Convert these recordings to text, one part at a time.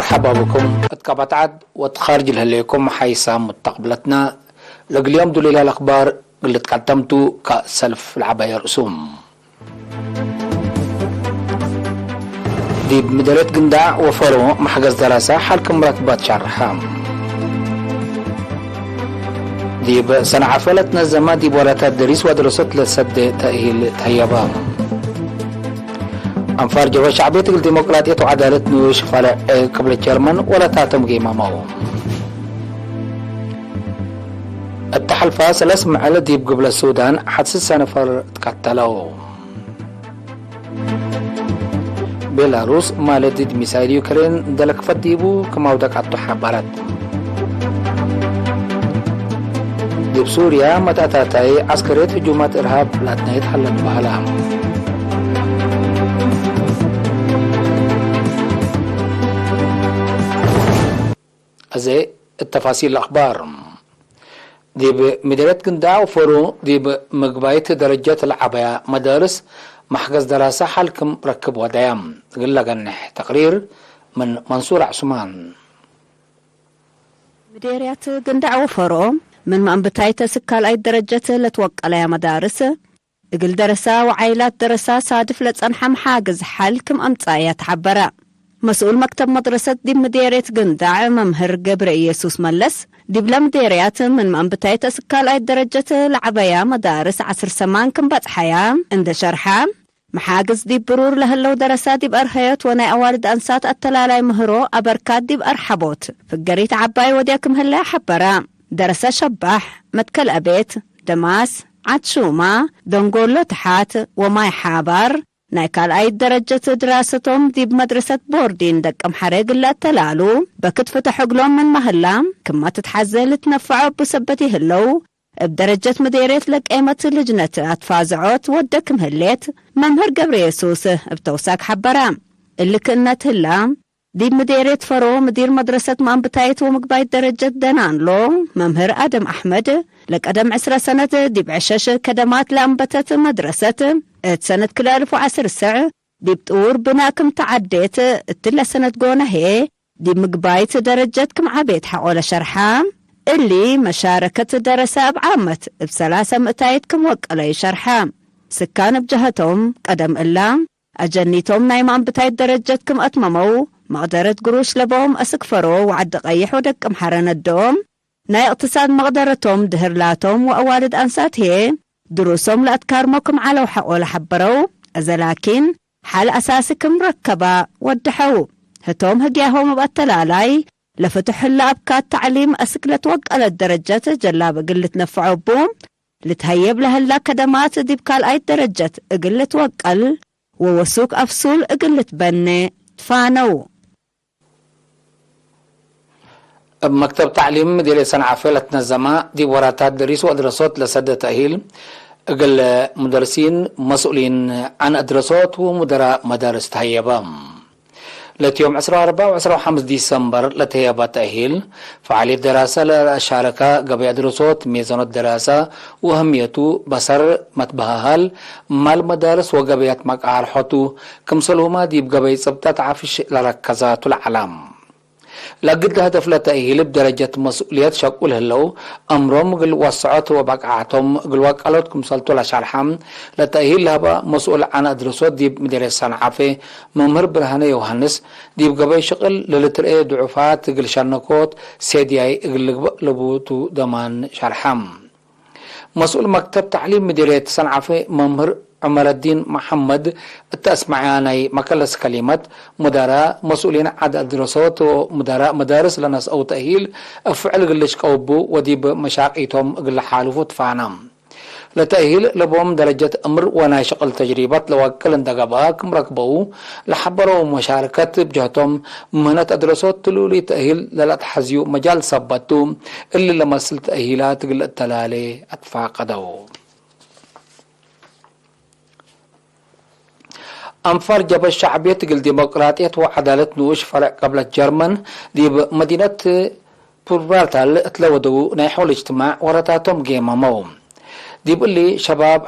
مرحبا بكم. اتقبط عد وتخارج لكم حيسام مستقبلتنا اليوم دول الاخبار اللي تقدمتوا كسلف العباية رسوم دي بمديرية قنداع وفرو محجز دراسة حالكم مرتبات شرحام دي بسنة عفلتنا الزمان دي بوراتات دريس ودرست لسد تأهيل تهيبام أنفار جوا شعبية الديمقراطية وعدالة نوش فرع قبل الجرمن ولا تاتم قيمة معهم التحالفات ثلاث معالة ديب قبل السودان حدث السنفر تقتلوا بيلاروس مالت ديد ميسايل يوكرين دلك فديبو كما ودك عطو حبارات ديب سوريا متأتاتاي عسكرية هجومات إرهاب لاتنا يتحلن بحلام أزي التفاصيل الأخبار دي بمديرية قنداع وفرو دي بمقباية درجة العباية مدارس محجز دراسة حالكم ركب ودايم قل لقنح تقرير من منصور عثمان. مديرية قنداع وفرو من منبتاي تسكال أي درجة لتوقع يا مدارس قل درسا وعائلات درسا صادف لتصنحم حاجز حالكم أمتايا تحبرا مسؤول مكتب مدرسة دي مديرية قنداع ممهر قبر يسوس ملس دي بلا مديريات من منبتاي تسكال أي درجة العباية مدارس عصر سمان كم بطحيا عند شرحة محاجز دي برور لهلو درسات دي بأرهيات وناي أوارد أنسات التلالاي مهرو أبركات دي بأرحبوت فقريت عباي وديكم هلا حبرا درسة شباح متكل أبيت دماس عدشوما دونغولو تحات وماي حابر نايكال أي درجة دراستهم دي بمدرسة بوردين دك حريق اللي تلالو بكت فتحوا قلوم من مهلا كما تتحزل تنفعوا بسبتي هلو بدرجة مديرية لك قيمة اللجنة أتفازعوت ودك مهليت ممهر قبر يسوس بتوساك حبرام اللي كنا تهلا دي مديرية فرو مدير مدرسة مانبتايت ومقباية درجة دنانلو ممهر آدم أحمد لك أدم 10 سنة دي بعشاش كدمات لأنبتت مدرسة سنة كل 1010 ساعة دي بتقور بناكم تعديت التلا سنة قونا هي دي مقباية درجتكم عبيت حقول شرحام اللي مشاركة درسة بعامة بسلاسة متايتكم وقلي شرحام سكان بجهتهم قدم إلا أجنيتهم نايمان بتايت درجتكم أتممو مقدرة قروش لبهم أسكفروا وعد قيح ودك محرن الدوم ناي اقتصاد مقدرتهم دهرلاتهم وأوالد أنسات هي دروسهم لأتكارمكم على وحقوا لحبروا لكن حال أساسكم ركبا ودحوا هتوم هدياهم بأتلالاي لفتح اللابكات تعليم أسكلت وقال الدرجات جلاب قلت نفعوا بوم لتهيب لها اللا كدمات دي بكال أي درجات قلت وقال ووسوك أفصول قلت بني تفانو مكتب تعليم مديرية صنعاء فيلة نظمة دي وراتات دريس وأدرسات لسد تأهيل قل مدرسين مسؤولين عن أدرسات ومدراء مدارس تهيبام لتيوم 24 و25 ديسمبر لتهيبا تأهيل فعالية دراسة للشاركة قبل أدرسات ميزان الدراسة وهميته بصر متبهال مال مدارس وقبيات مقعار حطو كم سلوما ديب قبل سبتات عافش لركزات العلام لقد هدف لتأهيل بدرجة مسؤوليات شكول هلو أمرهم قل وسعات وبقعاتهم قل وقالتكم سلطوا لشرحام لتأهيل لها مسؤول عن أدرسات ديب مديرية صنعاء ممهر برهاني يوهنس ديب قبل شغل للترقية ضعفات قل شرنكوت سيدياي قل لبوتو دمان شرحام مسؤول مكتب تعليم مديرية صنعاء ممهر عمر الدين محمد التسمعاني مكلس كلمات مدراء مسؤولين عن الدراسات ومدراء مدارس لناس أو تأهيل أفعل قلش قوبو وديب مشاقيتهم قل حالفو تفانام لتأهيل لبهم درجة أمر وناشق التجريبات لوكل اندقاباك مركبو لحبروا مشاركة بجهتهم مهنة أدرسات تلولي تأهيل للأتحزيو مجال صبتو اللي لمسل تأهيلات قل التلالي أتفاقدو أنفار جبل الشعبية الديمقراطية وعدالة نوش فرع قبل الجرمن دي بمدينة بوربارتال اتلودوا ناحو الاجتماع ورتاتهم جيما موم دي بقولي شباب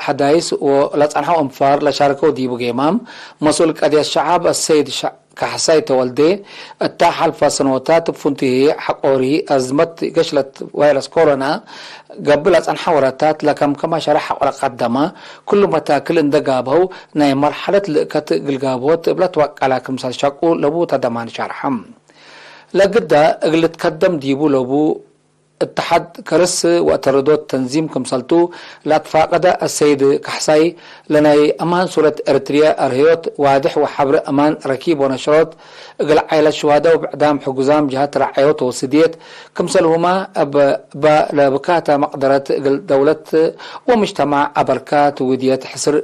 حدايس ولتصنحوا أنفار لشاركوا دي بجيمام مسؤول قضية الشعب السيد كحساي تولدي التاحل فسنوتات بفنته حقوري أزمت قشلة فيروس كورونا قبل أن حورتات لكم كما شرح ولا قدما كل متاكل اندقابه ناي مرحلة لقت قلقابوت بلا توقع لكم سالشاقو لبو تدمان شرحم لقد اقل تقدم ديبو لبو اتحاد كرس وتردد تنظيم كمسلتو لا تفاقد السيد كحساي لناي امان سورة ارتريا ارهيوت واضح وحبر امان ركيب ونشرات اقل عائلة شهادة وبعدام حقوزام جهات رعايوت وسديت كمسلهما لبكاتا مقدرة دولة ومجتمع ابركات وديات حسر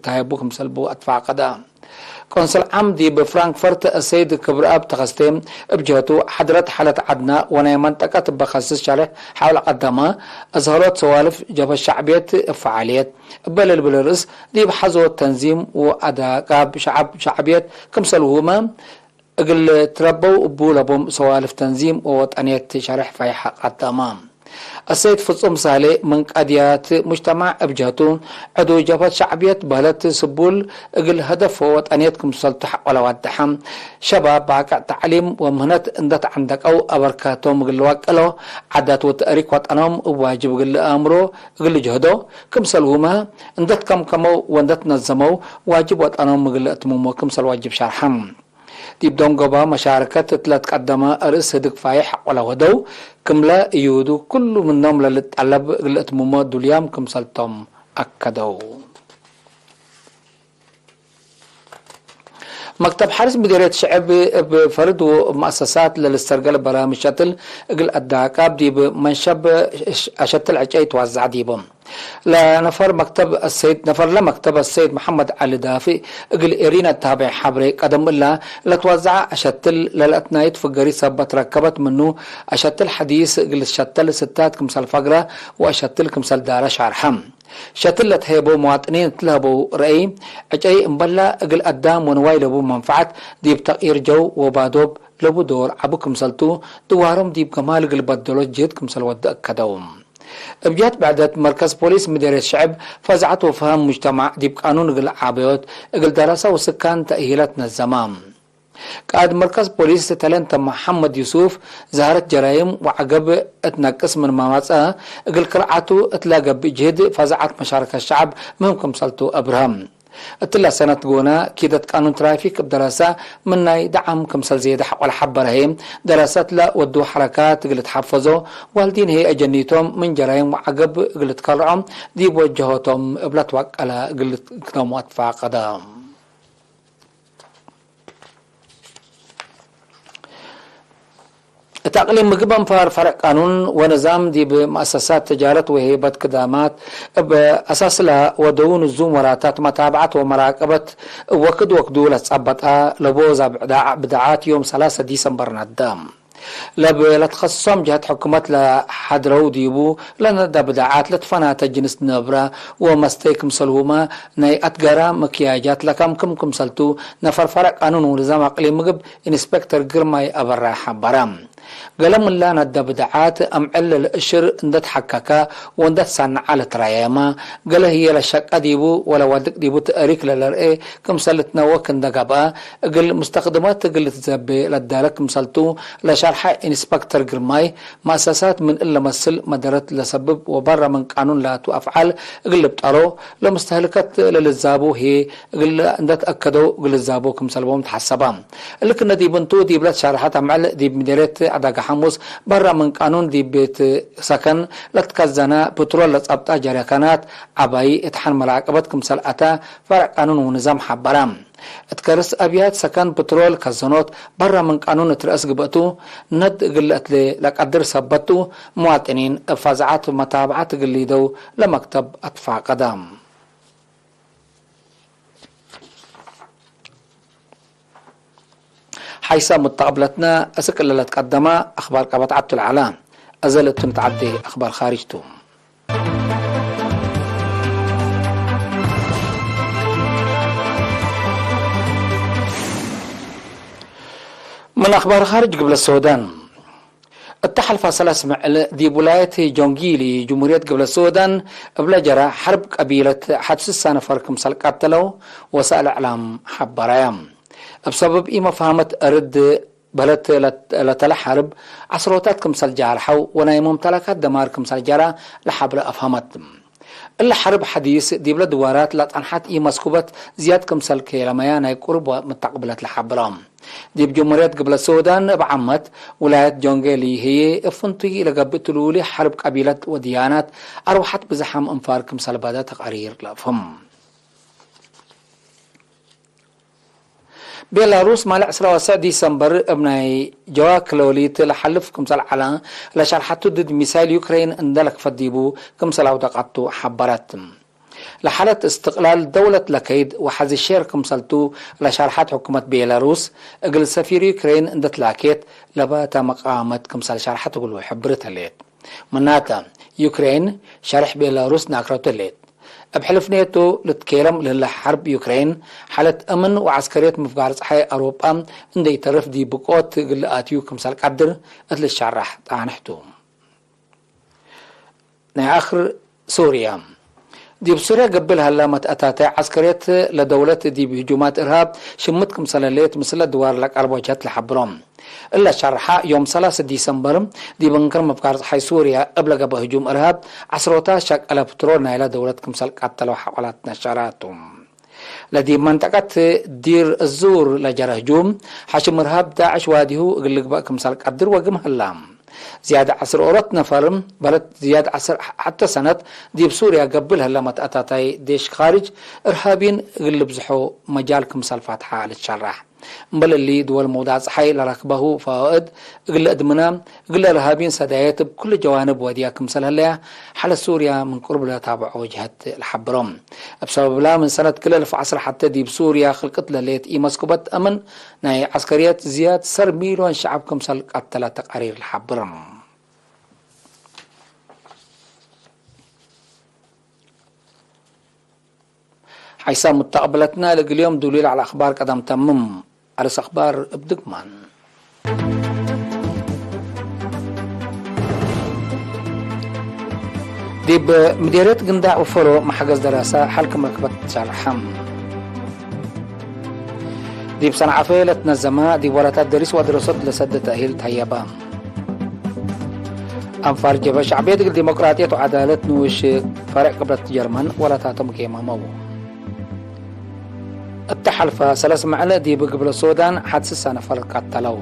تهيبو كمسلبو اتفاقدا كونسل عمدي بفرانكفورت السيد كبراب تخستيم بجهته حضرت حالة عدنا وناي منطقة بخصص شارح حول قدما أظهرت سوالف جبه الشعبية فعاليات بلرس دي بحظو التنظيم وأداء شعبية كمسلهما اقل تربوا بولبهم سوالف تنظيم ووطنية شارح فايحة قدما السيد فصوم صالح من قضيات مجتمع ابجهتو عدو جبهة شعبية بهلت سبول اقل هدف وطنيتكم سلطح ولا ودحم شباب باقع تعليم ومهنت اندت عندك او ابركاتهم اقل واقلو عدات وتأريك وطنهم واجب اقل امرو اقل جهدو كمسلهما اندت كمو واندت نظمو واجب وطنهم اقل اتمومو كمسل واجب شرحم تبدون قبا مشاركة تلات قدما ارس هدك فايح ولا ودو كملا يودو كل منهم للتعلب الاتمومات دوليام كمسلتهم اكدو مكتب حرس مديرية الشعب بفرد ومؤسسات للاسترجال برامج شتل اقل الدعاكاب دي بمنشب اشتل عجاي توزع ديبهم لنفر لمكتب السيد محمد علي دافي اقل إيرينا التابع حبري قدم الله لتوزع اشتل للاتنايت فقري سبت ركبت منه اشتل حديث اقل الشتل ستات كمسال فقرة واشتل كمسال دارة شارحم شتلت هيبو مواطنين تلهبو رأي اجاي امبلا اقل قدام ونواي لبو منفعت ديب تغيير جو وبادوب لبو دور عبو كمسالتو دوارم ديب كمال اقل بدلو جيد كمسال ود اكدوم ابجات بعدت مركز بوليس مديرية الشعب فزعت وفهم مجتمع ديب قانون اقل عابيوت اقل دراسة وسكان تأهيلاتنا الزمام قاد مركز بوليس تلنت محمد يوسف ظهرت جرائم وعقب اتنقص من مماصة اقل كرعاتو اتلاقى بجهد فزعت مشاركة الشعب مهمكم صلتو ابراهام اتلا سنة قونا كيدت قانون ترافيك بدراسة مناي دعم كمسل زيادة ولا حبرهيم دراسات لا ودو حركات قلت حفظو والدين هي اجنيتهم من جرائم وعقب قلت كرعم دي بوجهوتهم بلا توقع قلت كنوم اتفاق قدام تقليم مقبم فرق قانون ونظام دي بمؤسسات تجارة وهيبة كدامات بأساس لها ودون الزوم وراتات متابعة ومراقبة وكدو لتصبتها لبوزة بدعات يوم 3 ديسمبر ندام لتخصصهم جهة حكومة لحدرو ديبو لندا بدعات لتفنات جنس نبرة ومستيك مسلهما ناي أتقرا مكياجات لكم كمسلتو نفر فرق قانون ونظام أقليم مقب إنسبكتر قرماي أبراحة برام قلم الله ندى بدعات أمعل الأشر اندت حكاكا واندت صنع على تراياما قال هي لشك ديبو ولا ودك ديبو تأريك للرئي كمسلتنا وكن دقابا قل مستخدمات قل تزبي لدالك كمسلتو لشرح إنسبكتر قرماي مؤسسات من إلا مسل مدرت لسبب وبرا من قانون لا أفعال قل بطارو لمستهلكات للزابو هي قل اندت أكدو قل الزابو كمسلبهم تحسبام لكن دي بنتو دي بلاد شرحات أمعل دي مديريت عداق حموس برا من قانون دي بيت سكن لتكزنا بترول لتصبطا جريكانات عباي اتحان ملاقبت كمسل أتا فرق قانون ونظام حبرام اتكرس أبيات سكن بترول كزنوت برا من قانون ترأس قبطو ند قلت لي لقدر سبتو مواطنين فازعات متابعات قليدو لمكتب أطفاء قدام حيث متقبلتنا أسكال اللي تقدمها أخبار قبط عبد العلام أزلت نتعدي أخبار خارجته من أخبار خارج قبل السودان التحل فاصلة اسمع دي ولاية جونجيلي جمهورية قبل السودان بلا جرى حرب قبيلة حدث السنة فرق مسال قتلوا وسائل إعلام حبرايام بسبب إيما فهمت أرد بلت لتلا حرب عصروتات كمسال جارحو وناي ممتلكات دمار كمسال جارا لحبل أفهمت إلا حرب حديث دي بلا دوارات لا تنحت إي مسكوبت زياد كمسال كيلمايا ناي قرب متقبلت لحبلام دي بجمهورية قبل السودان بعمت ولاية جونجيلي هي افنتي لقبت لولي حرب قبيلة وديانات أروحت بزحام انفار كمسال بادا تقارير لفهم بيلاروس مال 10 ديسمبر ابناي جواك لوليت لحلف كمسال على لشرحتو ضد مثال يوكرين اندلك فديبو كمسال عودقاتو حبرت لحالة استقلال دولة لكيد وحز الشير كمسالتو لشرحات حكومة بيلاروس اقل سفير يوكرين اندت لاكيت لباتا مقامت كمسال شرحتو قلو حبرتها ليت مناتا يوكرين شرح بيلاروس ناكرتو ليت بحلف نيتو لتكيرم للحرب يوكرين حالة أمن وعسكرية مفقار صحي أوروبا اندي يترف دي بقوت قلقاتيو كمسال قدر أتل الشرح تعنحتو آخر سوريا دي بسوريا قبلها لامت أتاتي عسكرية لدولة دي بهجومات إرهاب شمت كمسال ليت مثل دوار لك أربوجات لحبرام إلا شرحة يوم 3 ديسمبر دي بنكر مفقار صحي سوريا قبل قبل هجوم إرهاب عسروتا شك ألا بترولنا إلى دولة كمسال قتلوا حوالات نشراتهم لدي منطقة دير الزور لجر هجوم حشم إرهاب داعش واديه قلق بقى كمسال قدر وقم هلام زيادة 10 أورات نفر بلد زيادة 10 حتى سنة دي بسوريا قبلها لما تأتاتي ديش خارج إرهابين قلب زحو مجال كمسال فاتحة على الشرح بل اللي دول موضع صحي لركبه فائد قل أدمنا قل إرهابين سدايات بكل جوانب وديا كمسال هلا حال سوريا من قرب لا تابع وجهة الحبرم بسبب لا من سنة كل 1000 عصر حتى دي بسوريا خلقت لليت إي مسكوبة أمن ناي عسكريات زياد سر مليون شعب كمسال قتل تقارير الحبرم حيث متقبلتنا اليوم دليل على أخبار قدم تمم أرس أخبار بدقمان دي بمديرية قنداع وفرو محجز دراسة حلقة مركبة شرحم دي بصنع فيلة نزماء دي وراتات دريس ودراسات لسد تأهيل تهيبا أنفار جبا شعبية الديمقراطية وعدالة نوش فرق قبل الجرمان ولا تاتم كيما مو التحالف 3 معلق دي بقبل السودان حادث السنة فرق قتلوا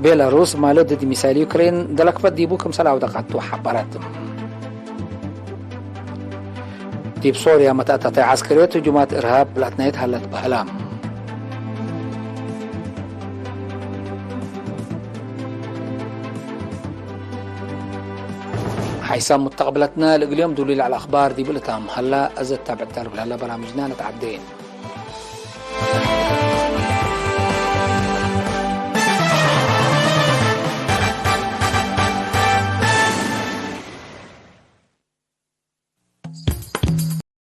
بيلاروس مالو دي مثال يوكرين دلك فديبو كمسال عودقاتو حبرت دي بسوريا متأتتي عسكرية هجومات إرهاب لاتنيت هلت بهلام حيث متقبلتنا اليوم دليل على الأخبار دي بلتام هلا أزد تابع التربل هلا برامجنا نتعدين